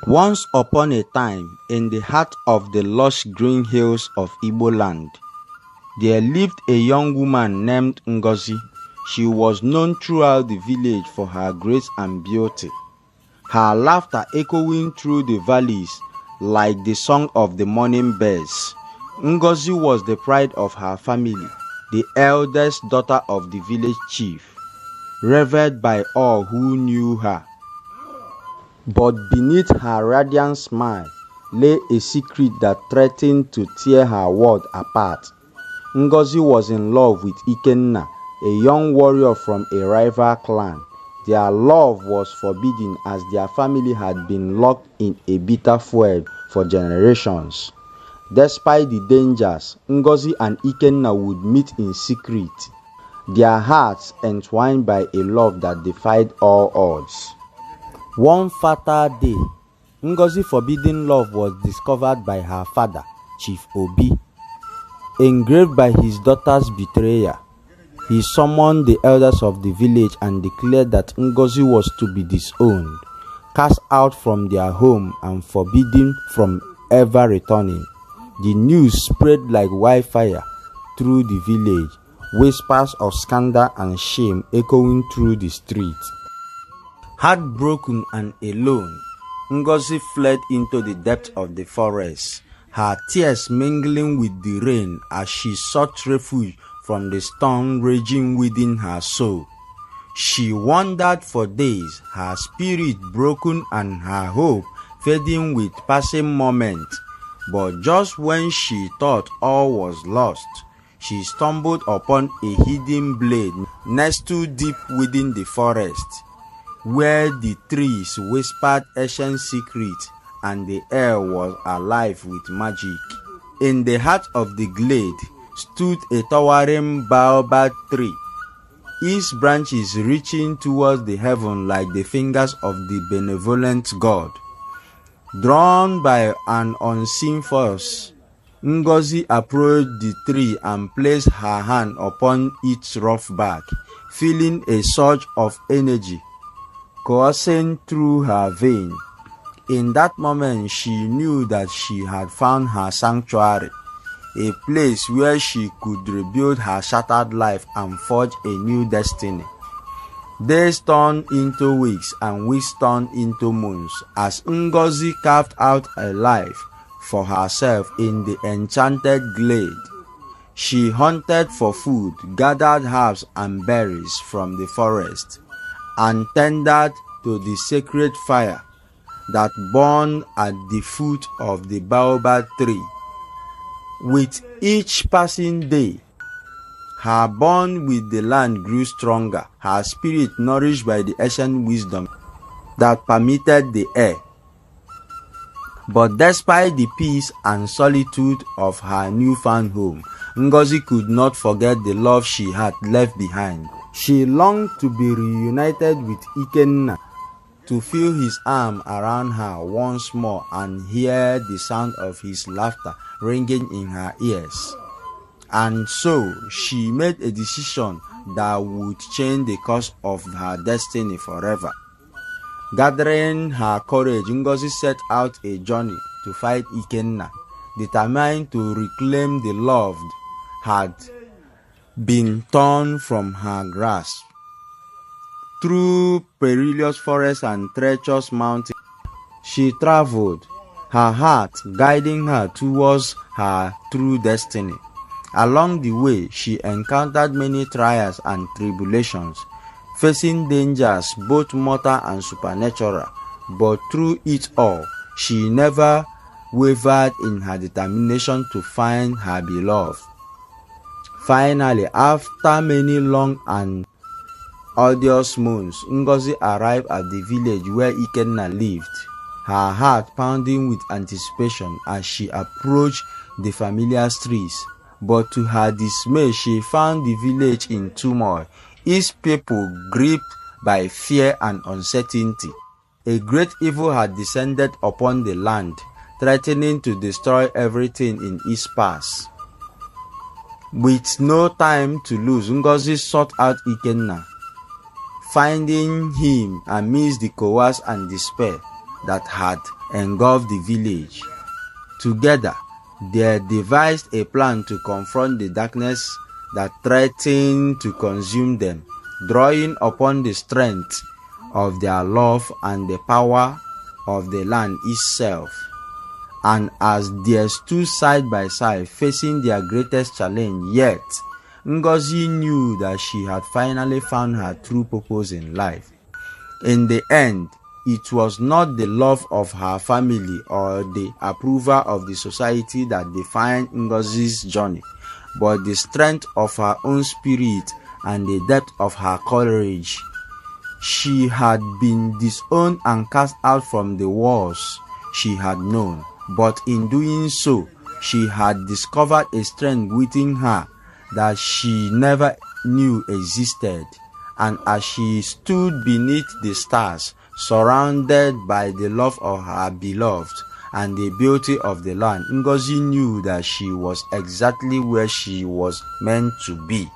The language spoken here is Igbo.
Once upon a time, in the heart of the lush green hills of Igbo land, there lived a young woman named Ngozi. She was known throughout the village for her grace and beauty, her laughter echoing through the valleys like the song of the morning birds. Ngozi was the pride of her family, the eldest daughter of the village chief, revered by all who knew her. But beneath her radiant smile lay a secret that threatened to tear her world apart. Ngozi was in love with Ikenna, a young warrior from a rival clan. Their love was forbidden as their family had been locked in a bitter feud for generations. Despite the dangers, Ngozi and Ikenna would meet in secret, their hearts entwined by a love that defied all odds. One fatal day, Ngozi's forbidden love was discovered by her father, Chief Obi. Engraved by his daughter's betrayer, he summoned the elders of the village and declared that Ngozi was to be disowned, cast out from their home, and forbidden from ever returning. The news spread like wildfire through the village, whispers of scandal and shame echoing through the streets. Heartbroken and alone, Ngozi fled into the depths of the forest, her tears mingling with the rain as she sought refuge from the storm raging within her soul. She wandered for days, her spirit broken and her hope fading with passing moments. But just when she thought all was lost, she stumbled upon a hidden blade nestled deep within the forest, where the trees whispered ancient secrets and the air was alive with magic. In the heart of the glade stood a towering baobab tree, its branches reaching towards the heaven like the fingers of the benevolent God. Drawn by an unseen force, Ngozi approached the tree and placed her hand upon its rough bark, feeling a surge of energy coursing through her veins. In that moment, she knew that she had found her sanctuary, a place where she could rebuild her shattered life and forge a new destiny. Days turned into weeks and weeks turned into months as Ngozi carved out a life for herself in the enchanted glade. She hunted for food, gathered herbs and berries from the forest, and tended to the sacred fire that burned at the foot of the baobab tree. With each passing day, her bond with the land grew stronger, her spirit nourished by the ancient wisdom that permitted the air. But despite the peace and solitude of her newfound home, Ngozi could not forget the love she had left behind. She longed to be reunited with Ikenna, to feel his arm around her once more and hear the sound of his laughter ringing in her ears. And so she made a decision that would change the course of her destiny forever. Gathering her courage, Ngozi set out a journey to fight Ikenna, determined to reclaim the love had been torn from her grasp. Through perilous forests and treacherous mountains, she traveled, her heart guiding her towards her true destiny. Along the way, she encountered many trials and tribulations, facing dangers both mortal and supernatural. But through it all, she never wavered in her determination to find her beloved. Finally, after many long and arduous months, Ngozi arrived at the village where Ikenna lived, her heart pounding with anticipation as she approached the familiar streets. But to her dismay, she found the village in turmoil, its people gripped by fear and uncertainty. A great evil had descended upon the land, threatening to destroy everything in its path. With no time to lose, Ngozi sought out Ikenna, finding him amidst the chaos and despair that had engulfed the village. Together, they devised a plan to confront the darkness that threatened to consume them, drawing upon the strength of their love and the power of the land itself. And as they stood side by side facing their greatest challenge, yet Ngozi knew that she had finally found her true purpose in life. In the end, it was not the love of her family or the approval of the society that defined Ngozi's journey, but the strength of her own spirit and the depth of her courage. She had been disowned and cast out from the walls she had known, but in doing so, she had discovered a strength within her that she never knew existed. And as she stood beneath the stars, surrounded by the love of her beloved and the beauty of the land, Ngozi knew that she was exactly where she was meant to be.